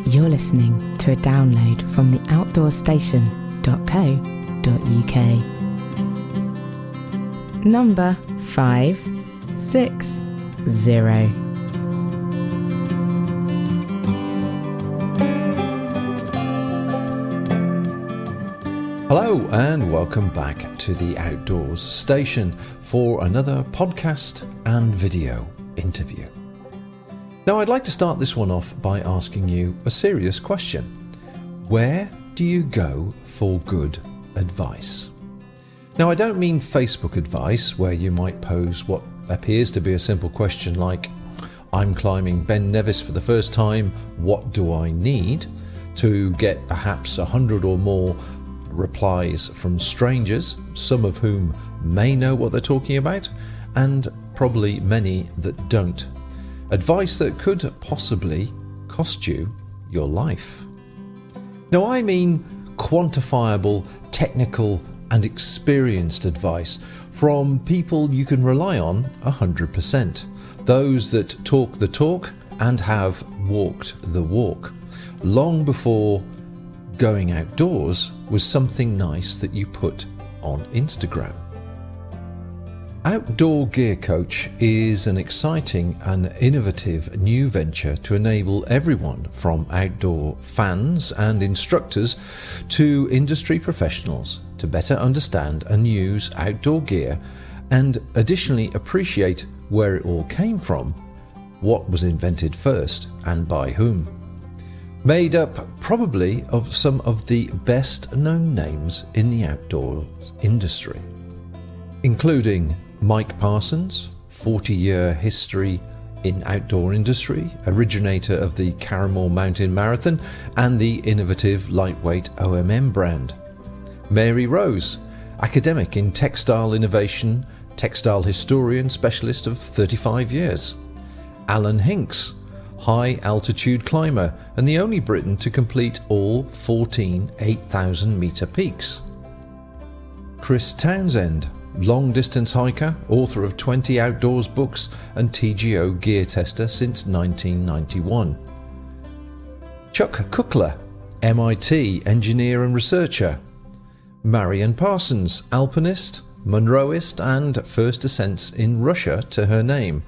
You're listening to a download from the outdoorstation.co.uk. Number 560. Hello and welcome back to the Outdoors Station for another podcast and video interview. Now I'd like to start this one off by asking you a serious question. Where do you go for good advice? Now I don't mean Facebook advice where you might pose what appears to be a simple question like, I'm climbing Ben Nevis for the first time, what do I need? To get perhaps 100 or more replies from strangers, some of whom may know what they're talking about, and probably many that don't. Advice that could possibly cost you your life. Now I mean quantifiable, technical and experienced advice from people you can rely on 100%. Those that talk the talk and have walked the walk. Long before going outdoors was something nice that you put on Instagram. Outdoor Gear Coach is an exciting and innovative new venture to enable everyone from outdoor fans and instructors to industry professionals to better understand and use outdoor gear and additionally appreciate where it all came from, what was invented first and by whom. Made up probably of some of the best known names in the outdoors industry, including Mike Parsons, 40-year history in outdoor industry, originator of the Carramore Mountain Marathon and the innovative lightweight OMM brand. Mary Rose, academic in textile innovation, textile historian specialist of 35 years. Alan Hinks, high altitude climber and the only Briton to complete all 14 8,000 metre peaks. Chris Townsend, long distance hiker, author of 20 outdoors books and TGO gear tester since 1991. Chuck Kuckler, MIT engineer and researcher. Marion Parsons, alpinist, Monroeist and first ascents in Russia to her name.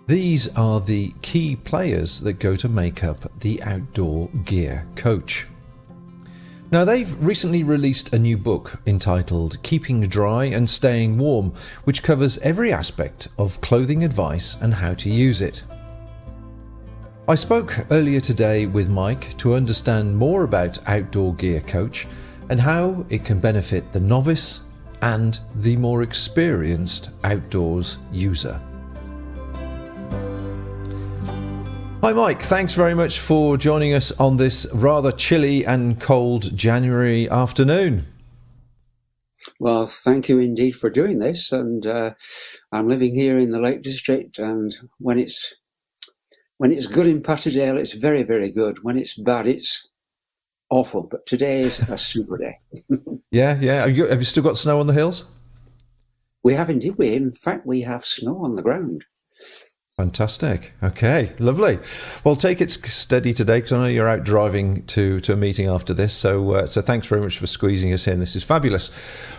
These are the key players that go to make up the Outdoor Gear Coach. Now they've recently released a new book entitled Keeping Dry and Staying Warm, which covers every aspect of clothing advice and how to use it. I spoke earlier today with Mike to understand more about Outdoor Gear Coach and how it can benefit the novice and the more experienced outdoors user. Hi Mike, thanks very much for joining us on this rather chilly and cold January afternoon. Well, thank you indeed for doing this, and I'm living here in the Lake District, and when it's good in Patterdale, it's very, very good. When it's bad, it's awful, but today is a super day. Yeah. Have you still got snow on the hills? We have indeed. In fact, we have snow on the ground. Fantastic. Okay, lovely. Well, take it steady today because I know you're out driving to a meeting after this. So thanks very much for squeezing us in. This is fabulous.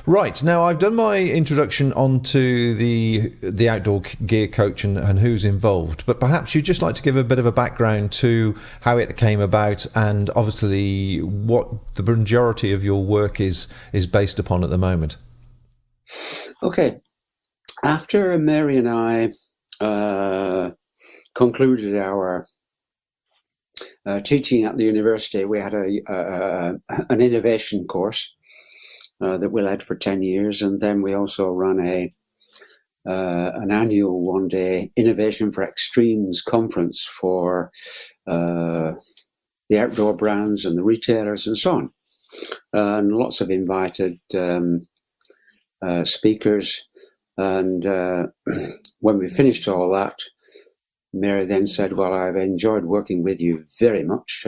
Right, now I've done my introduction onto the Outdoor Gear Coach and who's involved, but perhaps you'd just like to give a bit of a background to how it came about and obviously what the majority of your work is based upon at the moment. Okay. After Mary and I concluded our teaching at the university, we had an innovation course that we led for 10 years, and then we also ran an annual one-day Innovation for Extremes conference for the outdoor brands and the retailers and so on, and lots of invited speakers. And when we finished all that, Mary then said, well, I've enjoyed working with you very much.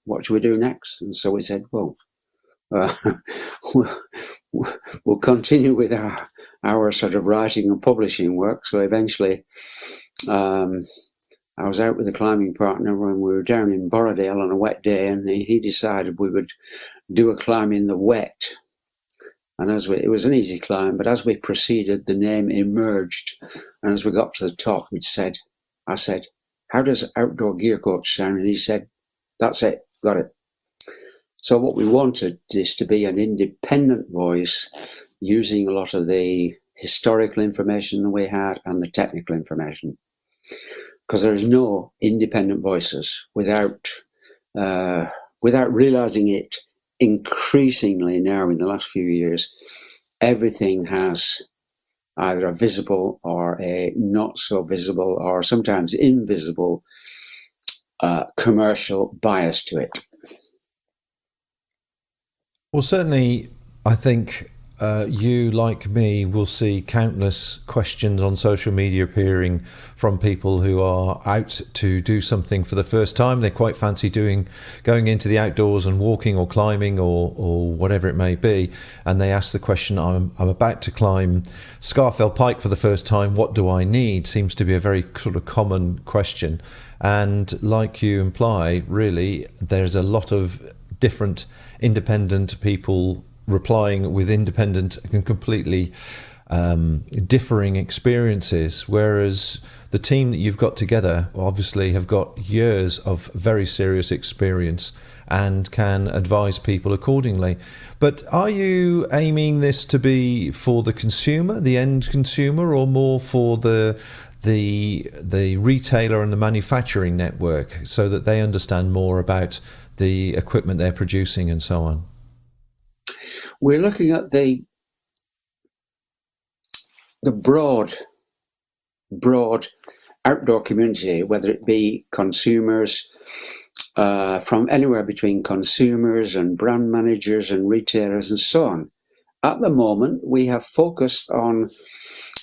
What should we do next? And so we said, well, we'll continue with our sort of writing and publishing work. So eventually, I was out with a climbing partner when we were down in Borrowdale on a wet day, and he decided we would do a climb in the wet. And it was an easy climb, but as we proceeded, the name emerged. And as we got to the top, I said, "How does Outdoor Gear Coach sound?" And he said, "That's it, got it." So what we wanted is to be an independent voice using a lot of the historical information that we had and the technical information. Because there's no independent voices without realizing it. Increasingly now in the last few years, everything has either a visible or a not so visible or sometimes invisible commercial bias to it. Well, certainly, I think you, like me, will see countless questions on social media appearing from people who are out to do something for the first time. They quite fancy going into the outdoors and walking or climbing or whatever it may be. And they ask the question, I'm about to climb Scafell Pike for the first time. What do I need? Seems to be a very sort of common question. And like you imply, really, there's a lot of different independent people replying with independent and completely differing experiences, whereas the team that you've got together obviously have got years of very serious experience and can advise people accordingly. But are you aiming this to be for the consumer, the end consumer, or more for the retailer and the manufacturing network, so that they understand more about the equipment they're producing and so on? We're looking at the broad outdoor community, whether it be consumers, from anywhere between consumers and brand managers and retailers and so on. At the moment, we have focused on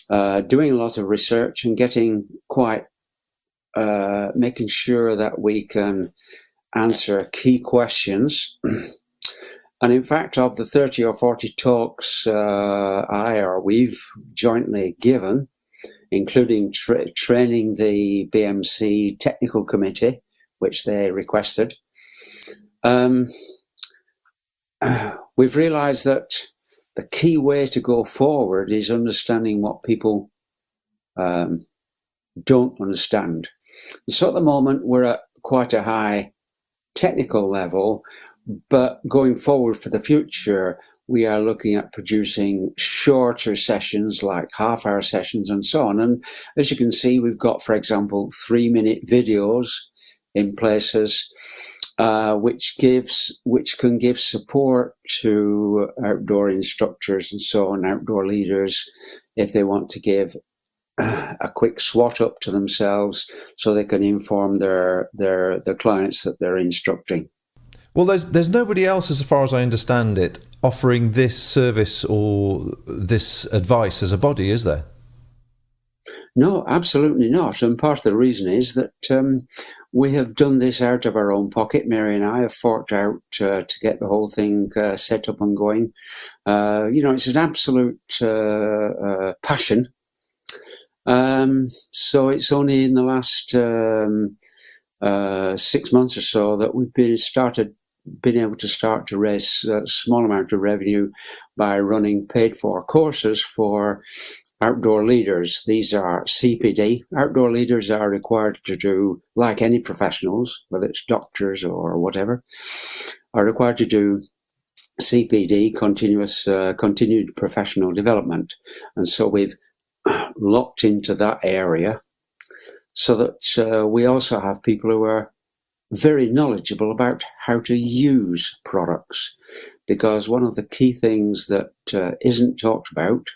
doing a lot of research and getting making sure that we can answer key questions. And in fact, of the 30 or 40 talks we've jointly given, including training the BMC technical committee, which they requested, we've realised that the key way to go forward is understanding what people don't understand. So at the moment, we're at quite a high technical level, but going forward for the future, we are looking at producing shorter sessions, like half-hour sessions and so on. And as you can see, we've got, for example, 3-minute videos in places, which can give support to outdoor instructors and so on, outdoor leaders, if they want to give a quick swat up to themselves, so they can inform their clients that they're instructing. Well, there's nobody else, as far as I understand it, offering this service or this advice as a body, is there? No, absolutely not. And part of the reason is that we have done this out of our own pocket. Mary and I have forked out to get the whole thing set up and going. It's an absolute passion. So it's only in the last 6 months or so that we've been able to start to raise a small amount of revenue by running paid-for courses for outdoor leaders. These are CPD. Outdoor leaders are required to do, like any professionals, whether it's doctors or whatever, are required to do CPD, continued professional development. And so we've locked into that area, so that we also have people who are very knowledgeable about how to use products. Because one of the key things that isn't talked about,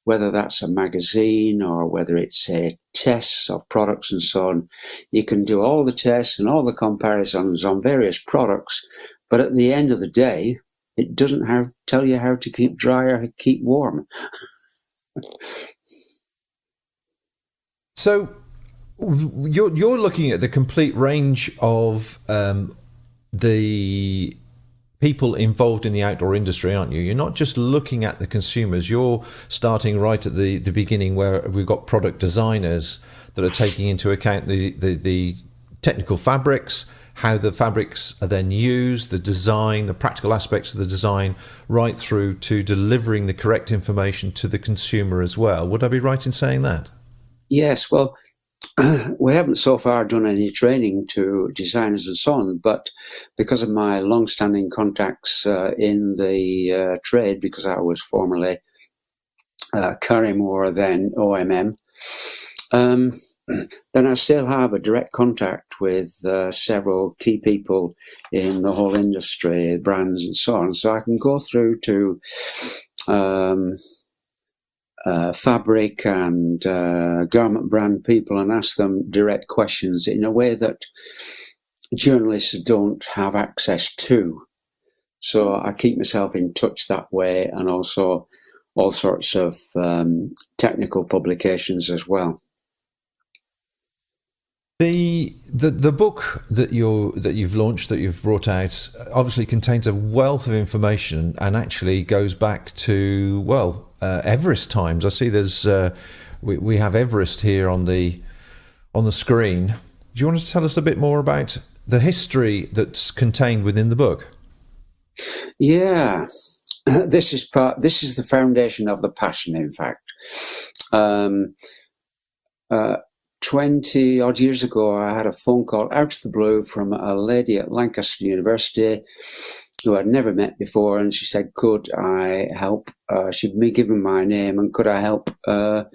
whether that's a magazine or whether it's tests of products and so on, you can do all the tests and all the comparisons on various products, but at the end of the day, it doesn't tell you how to keep dry or keep warm. So you're looking at the complete range of the people involved in the outdoor industry, aren't you? You're not just looking at the consumers. You're starting right at the beginning, where we've got product designers that are taking into account the technical fabrics, how the fabrics are then used, the design, the practical aspects of the design, right through to delivering the correct information to the consumer as well. Would I be right in saying that? Yes, well, we haven't so far done any training to designers and so on, but because of my long-standing contacts in the trade, because I was formerly Carrymore, then OMM, then I still have a direct contact with several key people in the whole industry, brands and so on. So I can go through to fabric and garment brand people and ask them direct questions in a way that journalists don't have access to. So I keep myself in touch that way, and also all sorts of technical publications as well. The book that you've launched, that you've brought out, obviously contains a wealth of information and actually goes back to Everest times. I see there's we have Everest here on the screen. Do you want to tell us a bit more about the history that's contained within the book? Yeah, this is the foundation of the passion. In fact, 20 odd years ago, I had a phone call out of the blue from a lady at Lancaster University who I'd never met before, and she said, could I help? She'd me given my name, and could I help by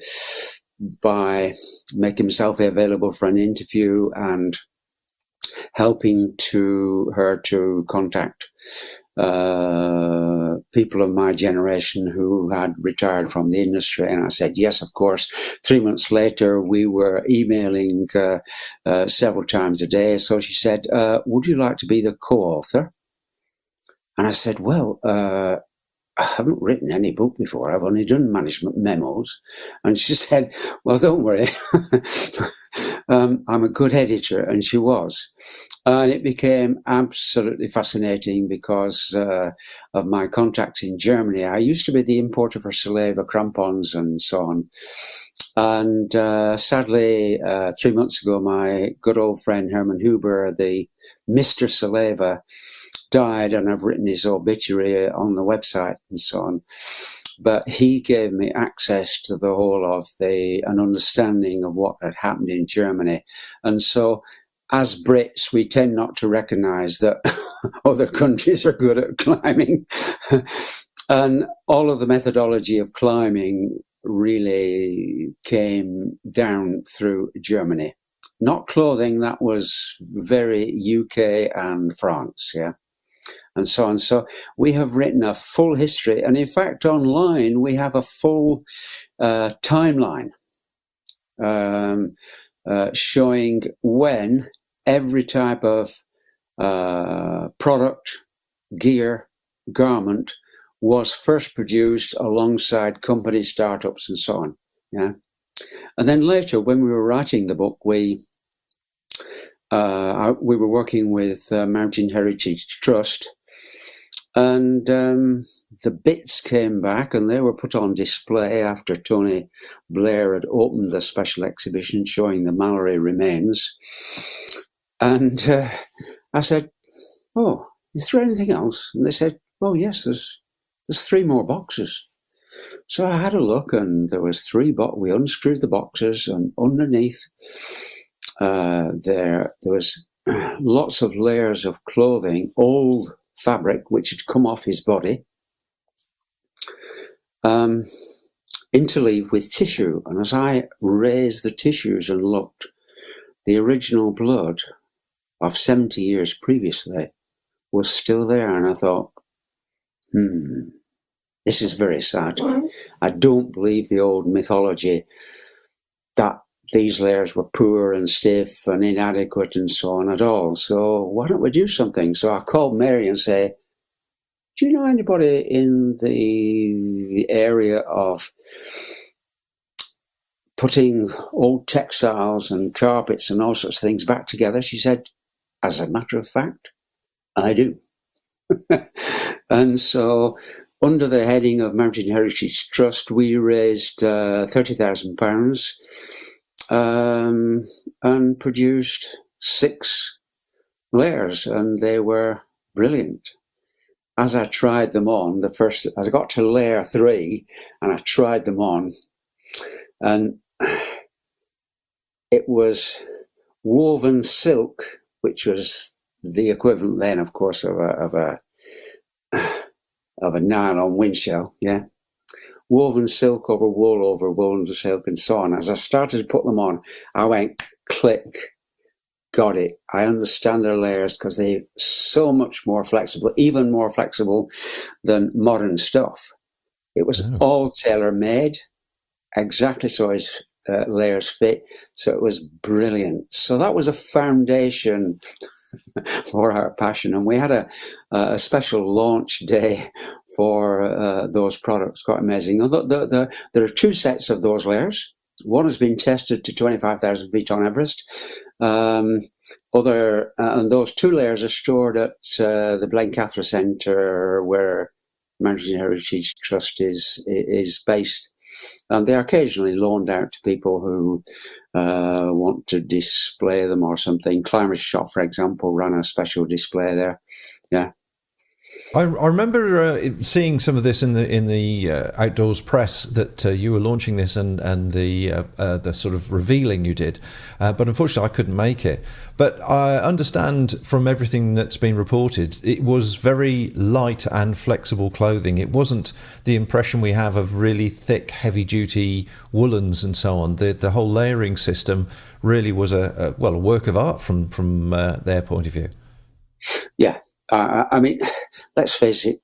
making myself available for an interview and helping her to contact people of my generation who had retired from the industry. And I said, yes, of course. 3 months later, we were emailing several times a day. So she said, would you like to be the co-author? And I said, well, I haven't written any book before. I've only done management memos. And she said, well, don't worry. I'm a good editor. And she was. And it became absolutely fascinating because of my contacts in Germany. I used to be the importer for Saleva crampons and so on. And sadly, 3 months ago, my good old friend Herman Huber, the Mr. Saleva, died, and I've written his obituary on the website and so on. But he gave me access to the whole of an understanding of what had happened in Germany. And so, as Brits, we tend not to recognize that other countries are good at climbing. And all of the methodology of climbing really came down through Germany. Not clothing, that was very UK and France, yeah, and so on. So we have written a full history. And in fact, online, we have a full timeline showing when every type of product, gear, garment was first produced alongside company startups and so on. Yeah, and then later, when we were writing the book, we were working with Mountain Heritage Trust, and the bits came back, and they were put on display after Tony Blair had opened the special exhibition showing the Mallory remains. And I said, "Oh, is there anything else?" And they said, "Well, yes, there's 3 more boxes." So I had a look, and there was 3 boxes. We unscrewed the boxes, and underneath there was lots of layers of clothing, old fabric which had come off his body, interleaved with tissue. And as I raised the tissues and looked, the original blood of 70 years previously was still there. And I thought, this is very sad. I don't believe the old mythology that these layers were poor and stiff and inadequate and so on at all. So why don't we do something? So I called Mary and say, do you know anybody in the area of putting old textiles and carpets and all sorts of things back together? She said, as a matter of fact, I do. And so, under the heading of Mountain Heritage Trust, we raised £30,000 and produced 6 layers, and they were brilliant. As I tried them on, as I got to layer 3, and I tried them on, and it was woven silk, which was the equivalent then, of course, of a nylon windshell, yeah. Woven silk over wool into silk, and so on. As I started to put them on, I went click. Got it. I understand their layers because they're so much more flexible, even more flexible than modern stuff. It was all tailor-made, exactly so his layers fit. So it was brilliant. So that was a foundation for our passion. And we had a special launch day for those products. Quite amazing. There are 2 sets of those layers. One has been tested to 25,000 feet on Everest. And those 2 layers are stored at the Blencathra Centre, where Mountain Heritage Trust is based. And they're occasionally loaned out to people who want to display them or something. Climbers Shop, for example, ran a special display there. Yeah. I remember seeing some of this in the outdoors press that you were launching this and the sort of revealing you did, but unfortunately I couldn't make it. But I understand from everything that's been reported, it was very light and flexible clothing. It wasn't the impression we have of really thick, heavy-duty woolens and so on. The whole layering system really was a work of art from their point of view. Yeah. I mean, let's face it,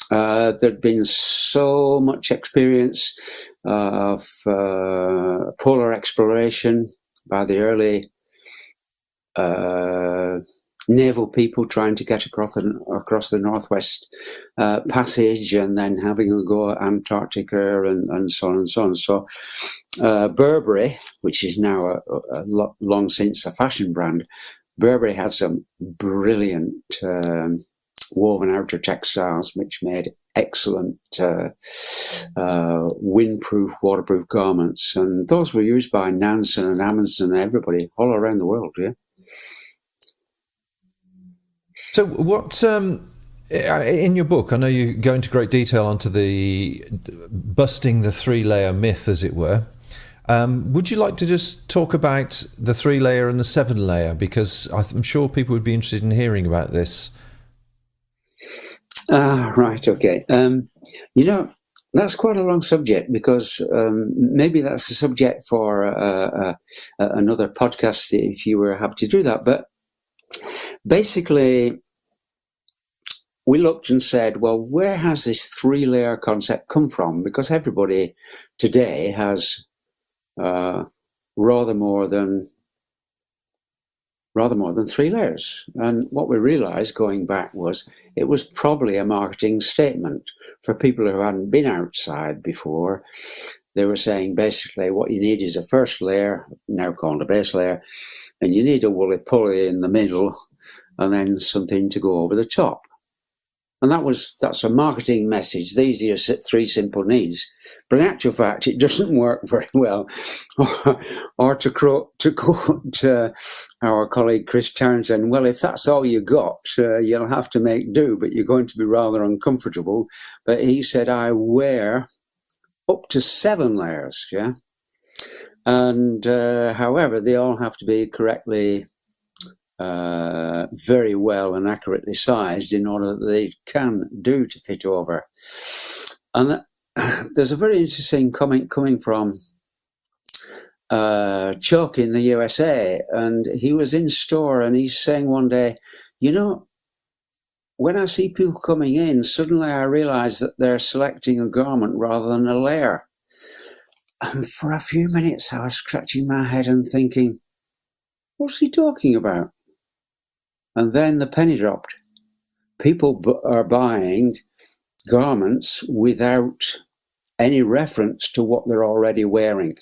there'd been so much experience of polar exploration by the early naval people trying to get across the Northwest Passage, and then having a go at Antarctica and so on and so on. So Burberry, which is now long since a fashion brand, Burberry had some brilliant woven outer textiles, which made excellent windproof, waterproof garments. And those were used by Nansen and Amundsen and everybody all around the world, yeah. So what, in your book, I know you go into great detail onto the busting the 3-layer myth, as it were. Would you like to just talk about the 3-layer and the 7-layer? Because I'm sure people would be interested in hearing about this. Right, okay. That's quite a long subject, because maybe that's a subject for another podcast if you were happy to do that. But basically, we looked and said, well, where has this 3-layer concept come from? Because everybody today has rather more than 3 layers. And what we realized going back was it was probably a marketing statement for people who hadn't been outside before. They were saying basically what you need is a first layer, now called a base layer, and you need a woolly pulley in the middle, and then something to go over the top. And that's a marketing message. These are your 3 simple needs. But in actual fact, it doesn't work very well. Or to quote our colleague Chris Townsend, well, if that's all you got, you'll have to make do, but you're going to be rather uncomfortable. But he said, I wear up to 7 layers, yeah? And however, they all have to be correctly very well and accurately sized in order that they can do to fit over. And there's a very interesting comment coming from Chuck in the USA, and he was in store and he's saying one day, when I see people coming in, suddenly I realize that they're selecting a garment rather than a layer. And for a few minutes I was scratching my head and thinking, what's he talking about? And then the penny dropped. People are buying garments without any reference to what they're already wearing.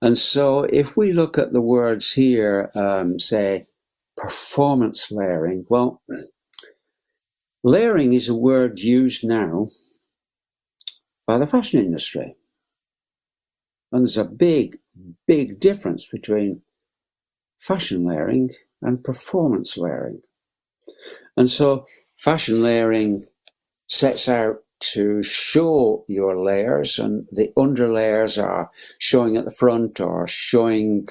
And so if we look at the words here, say performance layering, well, layering is a word used now by the fashion industry. And there's a big, big difference between fashion layering and performance layering. And so fashion layering sets out to show your layers, and the underlayers are showing at the front or showing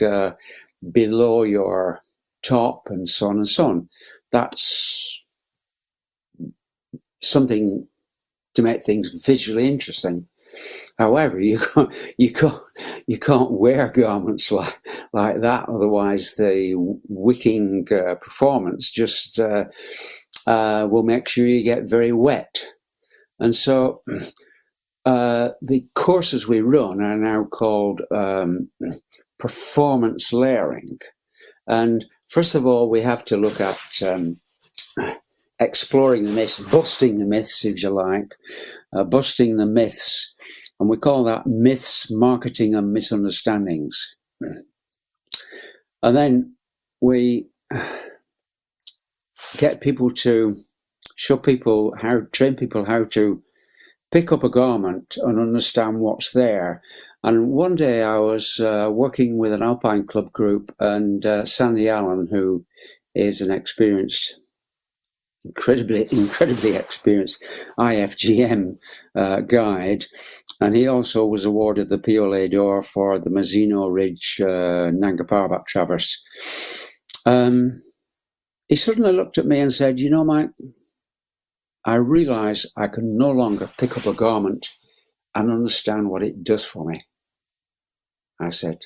below your top, and so on and so on. That's something to make things visually interesting. However, you can't wear garments like that. Otherwise, the wicking performance just will make sure you get very wet. And so the courses we run are now called performance layering. And first of all, we have to look at exploring the myths, busting the myths, if you like, busting the myths. And we call that myths, marketing, and misunderstandings. And then we get people to train people how to pick up a garment and understand what's there. And one day I was working with an Alpine Club group, and Sandy Allen, who is an experienced, incredibly experienced IFGM guide, and he also was awarded the Piolet d'Or for the Mazzino Ridge Nanga Parbat Traverse. He suddenly looked at me and said, "You know, Mike, I realise I can no longer pick up a garment and understand what it does for me." I said,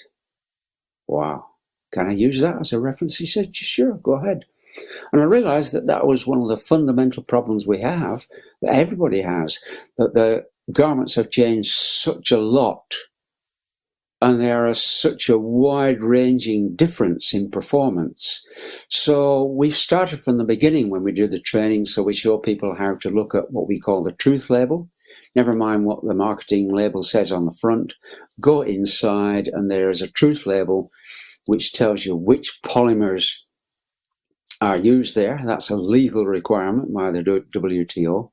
"Wow, can I use that as a reference?" He said, "Sure, go ahead." And I realised that was one of the fundamental problems we have, that everybody has, that the garments have changed such a lot, and there is such a wide-ranging difference in performance. So we've started from the beginning when we do the training, so we show people how to look at what we call the truth label. Never mind what the marketing label says on the front. Go inside, and there is a truth label which tells you which polymers are used there. That's a legal requirement by the WTO.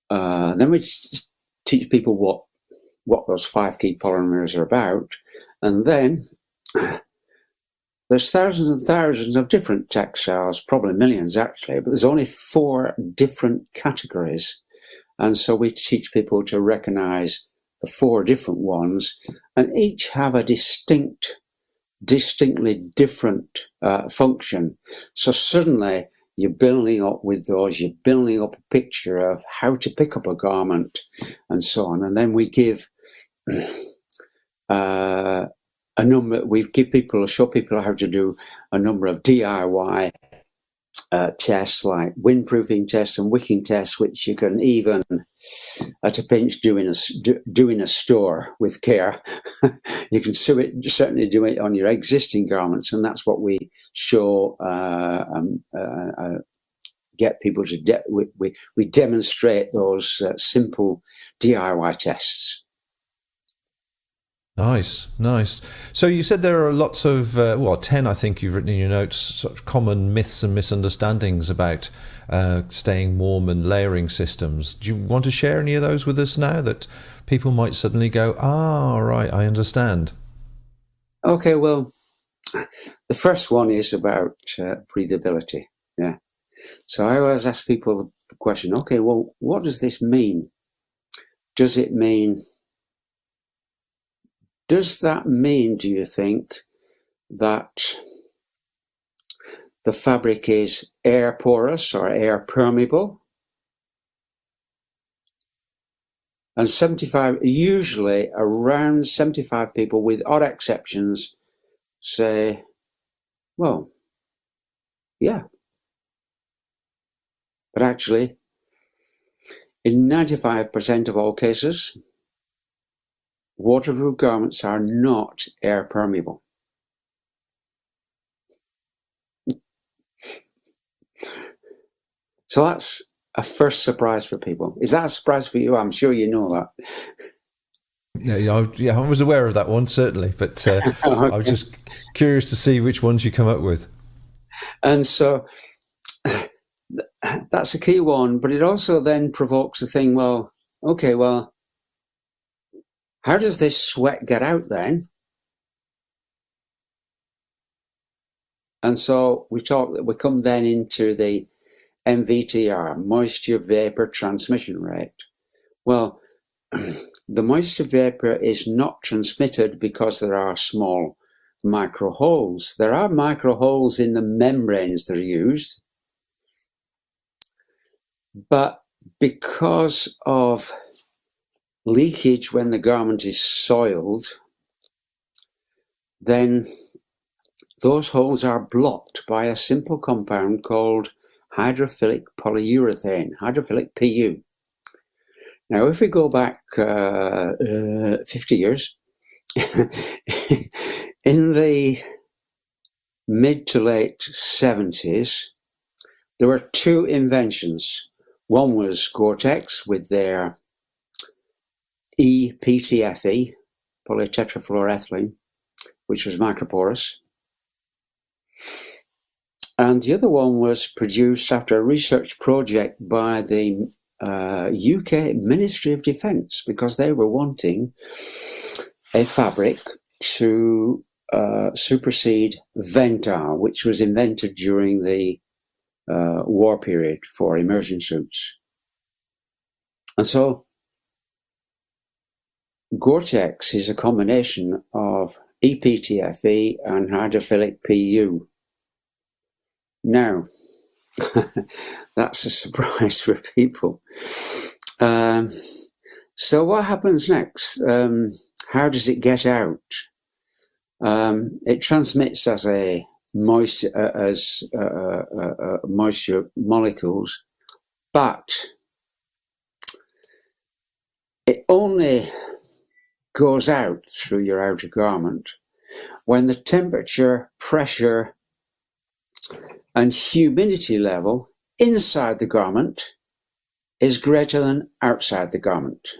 Then we teach people what those 5 key polymers are about. And then there's thousands and thousands of different textiles, probably millions actually, but there's only 4 different categories. And so we teach people to recognize the 4 different ones, and each have a distinctly different function. So suddenly you're building up with those, you're building up a picture of how to pick up a garment and so on. And then we give a number, show people how to do a number of DIY tests, like windproofing tests and wicking tests, which you can even at a pinch do in a store with care. You can certainly do it on your existing garments, and that's what we show. Get people to we demonstrate those simple DIY tests. Nice. So you said there are lots of 10, I think you've written in your notes, sort of common myths and misunderstandings about staying warm and layering systems. Do you want to share any of those with us now, that people might suddenly go, right, I understand? Okay, well, the first one is about breathability. Yeah. So I always ask people the question, okay, well, what does this mean? Does that mean, do you think, that the fabric is air porous or air permeable? And usually around 75 people, with odd exceptions, say, well, yeah. But actually, in 95% of all cases, waterproof garments are not air permeable. So that's a first surprise for people. Is that a surprise for you? I'm sure you know that. Yeah, I was aware of that one, certainly, but okay. I was just curious to see which ones you come up with. And so that's a key one, but it also then provokes the thing, well, okay, well, how does this sweat get out then? And so we come then into the MVTR, moisture vapor transmission rate. Well, the moisture vapor is not transmitted because there are small micro holes. There are micro holes in the membranes that are used, but because of leakage when the garment is soiled, then those holes are blocked by a simple compound called hydrophilic polyurethane, hydrophilic PU. Now, if we go back 50 years, in the mid to late 70s, there were two inventions. One was Gore-Tex with their EPTFE, polytetrafluoroethylene, which was microporous. And the other one was produced after a research project by the UK Ministry of Defence, because they were wanting a fabric to supersede Ventar, which was invented during the war period for immersion suits. And so Gore-Tex is a combination of EPTFE and hydrophilic PU. Now, that's a surprise for people. So what happens next? How does it get out? It transmits as a moisture molecules, but it only goes out through your outer garment when the temperature, pressure, and humidity level inside the garment is greater than outside the garment.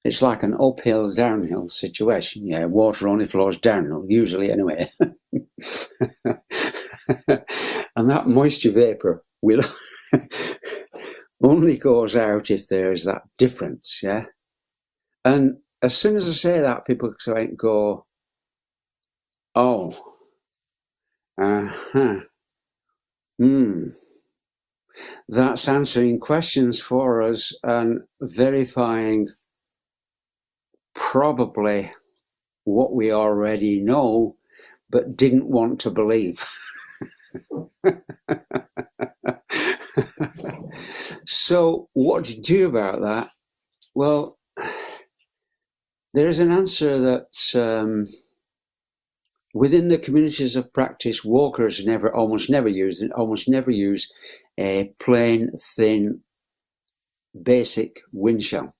It's like an uphill, downhill situation. Yeah, water only flows downhill, usually anyway. And that moisture vapor will only goes out if there's that difference, yeah? And as soon as I say that, people go, oh, that's answering questions for us and verifying probably what we already know but didn't want to believe. So what do you do about that? Well, there is an answer that within the communities of practice, walkers almost never use a plain, thin, basic wind shell.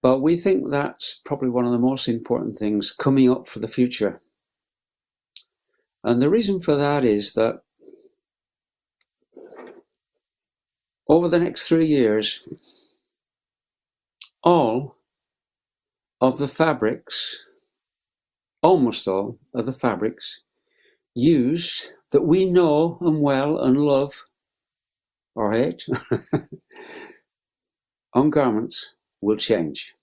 But we think that's probably one of the most important things coming up for the future. And the reason for that is that over the next 3 years, all of the fabrics, almost all of the fabrics used that we know and well and love or hate on garments will change.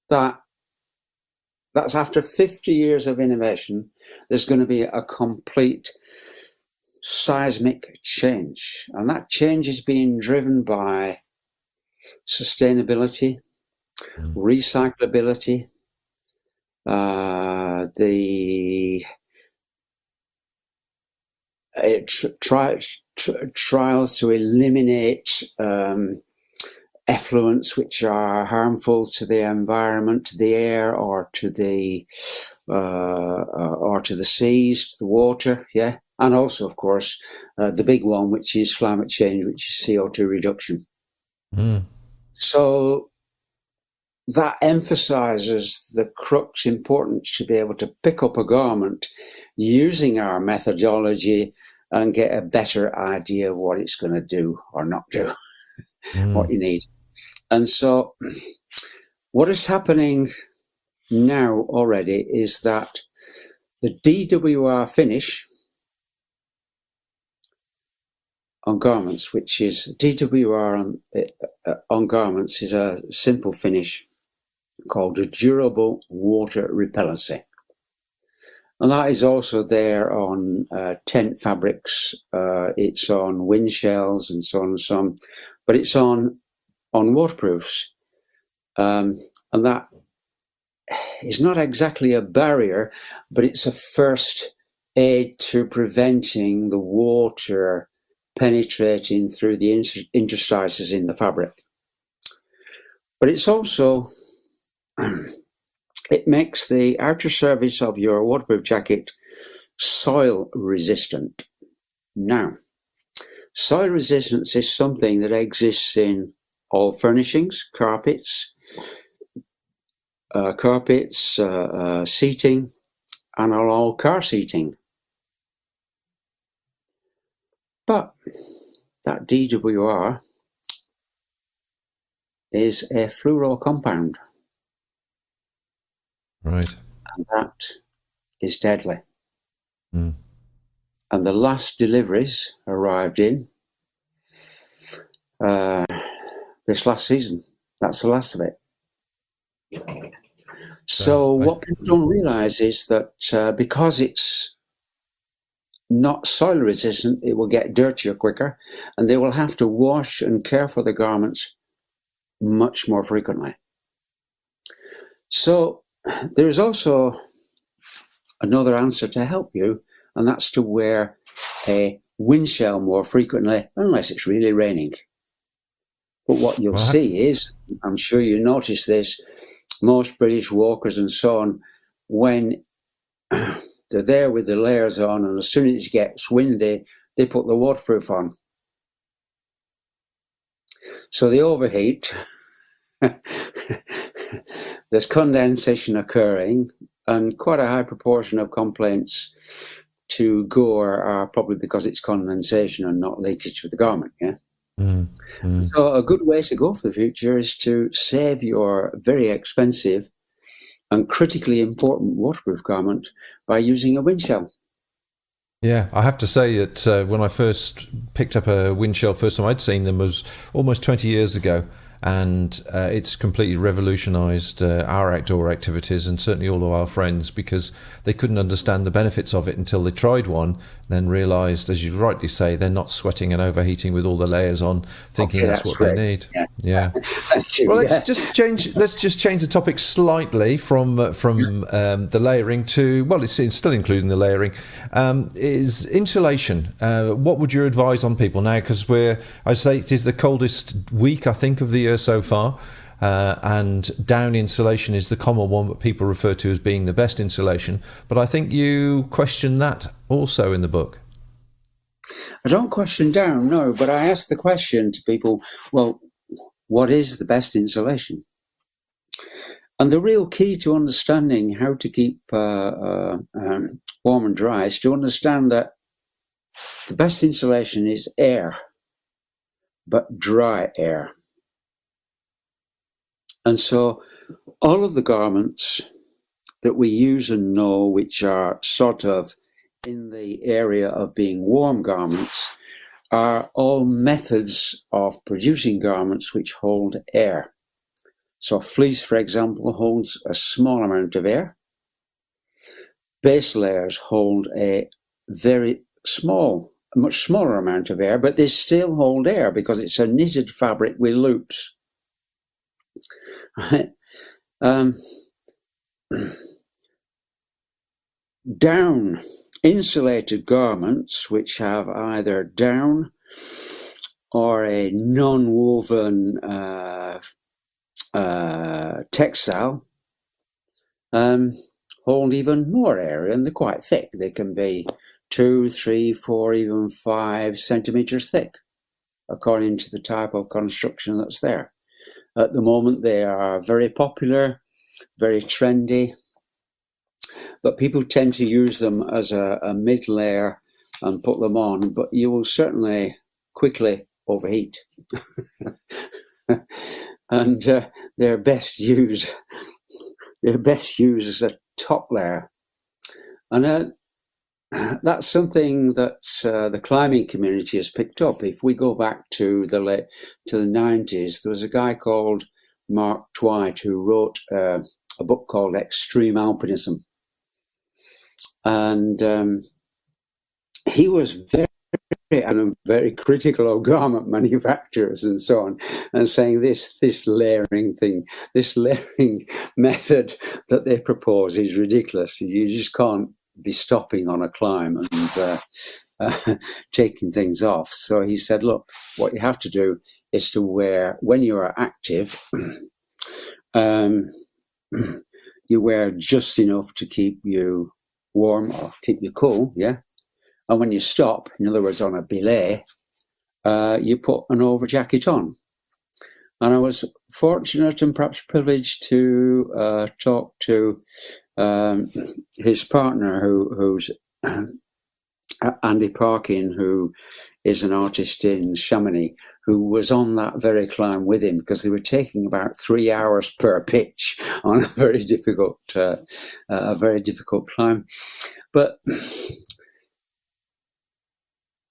That's after 50 years of innovation, there's going to be a complete seismic change. And that change is being driven by sustainability, recyclability, the trials to eliminate effluents which are harmful to the environment, to the air, or to the seas, to the water, yeah, and also, of course, the big one, which is climate change, which is CO2 reduction. So that emphasizes the crux importance to be able to pick up a garment using our methodology and get a better idea of what it's going to do or not do, what you need. And so what is happening now already is that the DWR finish on garments, which is DWR on garments, is a simple finish called a durable water repellency. And that is also there on tent fabrics, it's on wind shells and so on and so on, but it's on waterproofs. And that is not exactly a barrier, but it's a first aid to preventing the water penetrating through the interstices in the fabric. But it's also, it makes the outer surface of your waterproof jacket soil resistant. Now, soil resistance is something that exists in all furnishings, carpets, seating, and on all car seating. But that DWR is a fluoro compound. Right. And that is deadly. Mm. And the last deliveries arrived in this last season. That's the last of it. So what people don't realise is that because it's not soil resistant, it will get dirtier quicker, and they will have to wash and care for the garments much more frequently. So there is also another answer to help you, and that's to wear a wind shell more frequently, unless it's really raining. But what you'll see is, I'm sure you notice this, most British walkers and so on, when they're there with the layers on, and as soon as it gets windy, they put the waterproof on. So they overheat, there's condensation occurring, and quite a high proportion of complaints to gore are probably because it's condensation and not leakage with the garment, yeah? So a good way to go for the future is to save your very expensive and critically important waterproof garment by using a wind shell. Yeah, I have to say that when I first picked up a wind shell, first time I'd seen them was almost 20 years ago, and it's completely revolutionised our outdoor activities and certainly all of our friends, because they couldn't understand the benefits of it until they tried one, then realised, as you rightly say, they're not sweating and overheating with all the layers on, thinking that's what they need. Yeah. Thank you. Well, let's just change the topic slightly from the layering to, well, it's still including the layering, is insulation. What would you advise on people now? Because I say it is the coldest week, I think, of the year so far, and down insulation is the common one that people refer to as being the best insulation. But I think you question that also in the book. I don't question down, no, but I ask the question to people, well, what is the best insulation? And the real key to understanding how to keep warm and dry is to understand that the best insulation is air, but dry air. And so all of the garments that we use and know, which are sort of in the area of being warm garments, are all methods of producing garments which hold air. So fleece, for example, holds a small amount of air. Base layers hold a very small, a much smaller amount of air, but they still hold air because it's a knitted fabric with loops. Right? Down insulated garments, which have either down or a non-woven textile, hold even more air, and they're quite thick. They can be 2, 3, 4, even 5 centimeters thick, according to the type of construction that's there. At the moment, they are very popular, very trendy, but people tend to use them as a mid-layer and put them on, but you will certainly quickly overheat. And they're best used as a top layer. And that's something that the climbing community has picked up. If we go back to the 90s, there was a guy called Mark Twight who wrote a book called Extreme Alpinism, and he was very critical of garment manufacturers and so on, and saying this layering method that they propose is ridiculous. You just can't be stopping on a climb and taking things off. So he said, look, what you have to do is to wear, when you are active, you wear just enough to keep you warm or keep you cool, yeah? And when you stop, in other words, on a belay, you put an over jacket on. And I was fortunate and perhaps privileged to talk to his partner, who's Andy Parkin, who is an artist in Chamonix, who was on that very climb with him, because they were taking about 3 hours per pitch on a very difficult climb. But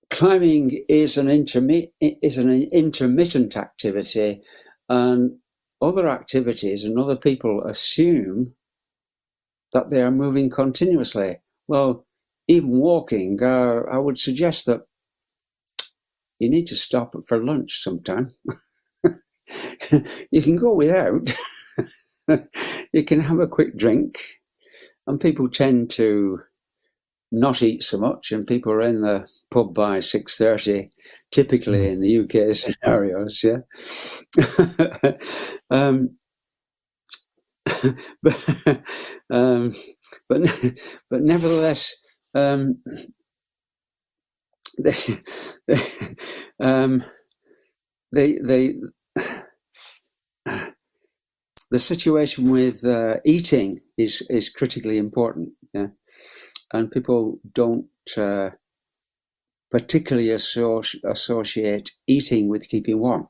climbing is an intermittent activity, and other activities and other people assume that they are moving continuously. Well, even walking, I would suggest that you need to stop for lunch sometime. You can go without. You can have a quick drink, and people tend to not eat so much, and people are in the pub by 6:30, typically in the UK scenarios, yeah. But nevertheless, the situation with eating is critically important, yeah. And people don't particularly associate eating with keeping warm.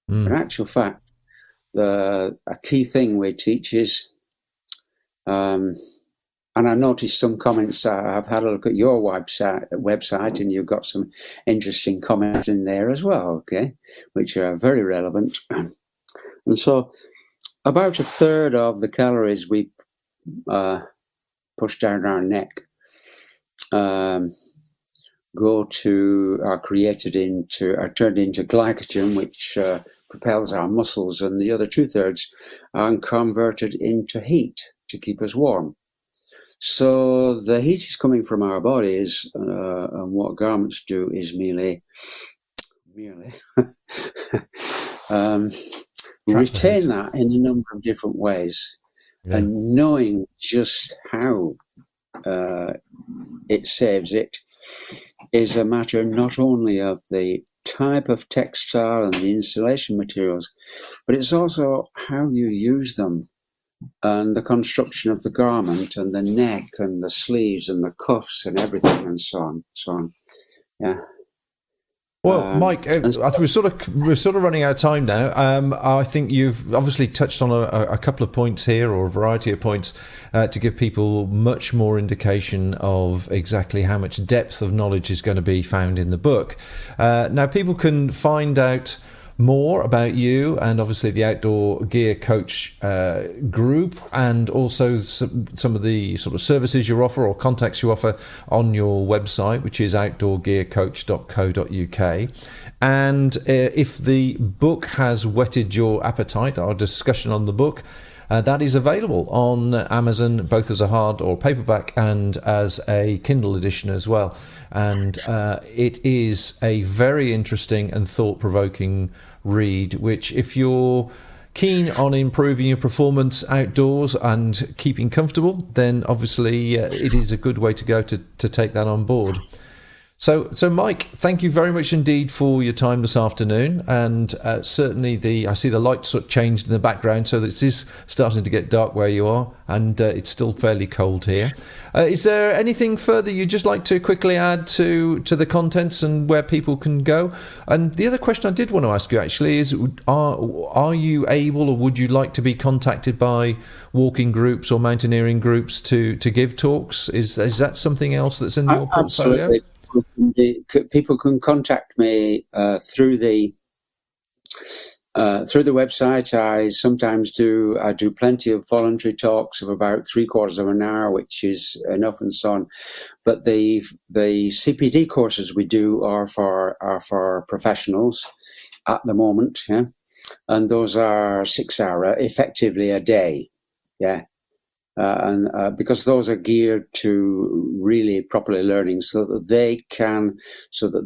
In actual fact, a key thing we teach is, and I noticed some comments. I've had a look at your website, and you've got some interesting comments in there as well, okay, which are very relevant. And so about a third of the calories we push down our neck are turned into glycogen, which propels our muscles, and the other 2/3 are converted into heat to keep us warm. So the heat is coming from our bodies, and what garments do is merely retain that in a number of different ways. Yeah. And knowing just how it saves it is a matter not only of the type of textile and the insulation materials, but it's also how you use them, and the construction of the garment, and the neck, and the sleeves, and the cuffs, and everything, and so on. Yeah. Well, Mike, I think we're sort of running out of time now. I think you've obviously touched on a couple of points here, or a variety of points, to give people much more indication of exactly how much depth of knowledge is going to be found in the book. Now, people can find out more about you and obviously the Outdoor Gear Coach group, and also some of the sort of services you offer or contacts you offer on your website, which is outdoorgearcoach.co.uk. And if the book has whetted your appetite, our discussion on the book, that is available on Amazon, both as a hard or paperback and as a Kindle edition as well. And it is a very interesting and thought-provoking read, which, if you're keen on improving your performance outdoors and keeping comfortable, then obviously it is a good way to go to take that on board. So, Mike, thank you very much indeed for your time this afternoon. And certainly I see the light sort of changed in the background, so that it is starting to get dark where you are, and it's still fairly cold here. Is there anything further you'd just like to quickly add to the contents and where people can go? And the other question I did want to ask you actually is, are you able, or would you like to be contacted by walking groups or mountaineering groups to give talks? Is that something else that's in your portfolio? Absolutely. People can contact me through the website. I sometimes do plenty of voluntary talks of about 3/4 of an hour, which is enough, and so on. But the CPD courses we do are for professionals at the moment, yeah, and those are 6 hour, effectively a day, yeah. And because those are geared to really properly learning, so that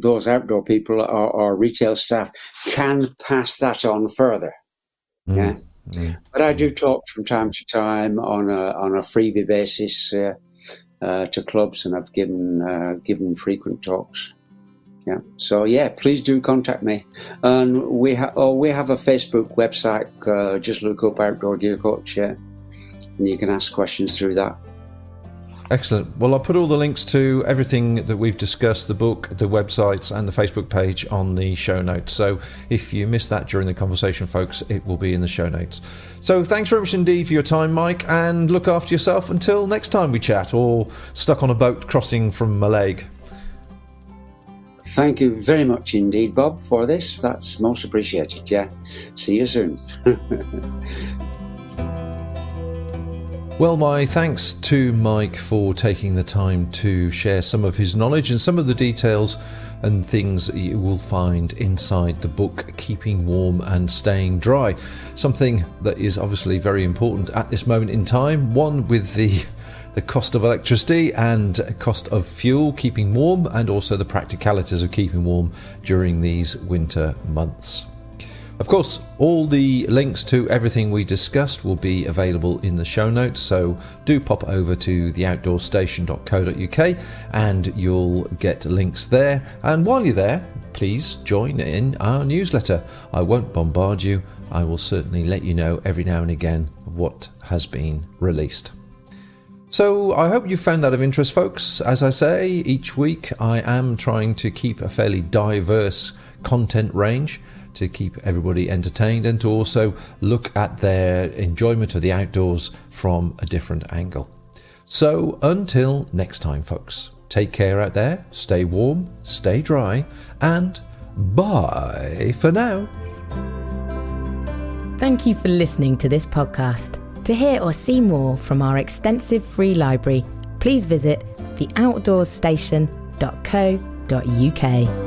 those outdoor people or retail staff can pass that on further. Yeah. But I do talk from time to time on a freebie basis to clubs, and I've given frequent talks. Yeah. So yeah, please do contact me. And we have a Facebook website. Just look up Outdoor Gear Coach. Yeah. And you can ask questions through that. Excellent. Well, I'll put all the links to everything that we've discussed, the book, the websites, and the Facebook page on the show notes. So if you missed that during the conversation, folks, it will be in the show notes. So thanks very much indeed for your time, Mike, and look after yourself until next time we chat, or stuck on a boat crossing from Mallaig. Thank you very much indeed, Bob, for this. That's most appreciated. Yeah. See you soon. Well, my thanks to Mike for taking the time to share some of his knowledge and some of the details and things that you will find inside the book Keeping Warm and Staying Dry. Something that is obviously very important at this moment in time. One, with the cost of electricity and cost of fuel, keeping warm, and also the practicalities of keeping warm during these winter months. Of course, all the links to everything we discussed will be available in the show notes, so do pop over to theoutdoorstation.co.uk and you'll get links there. And while you're there, please join in our newsletter. I won't bombard you. I will certainly let you know every now and again what has been released. So I hope you found that of interest, folks. As I say, each week I am trying to keep a fairly diverse content range to keep everybody entertained and to also look at their enjoyment of the outdoors from a different angle. So until next time, folks, take care out there, stay warm, stay dry, and bye for now. Thank you for listening to this podcast. To hear or see more from our extensive free library, please visit theoutdoorstation.co.uk.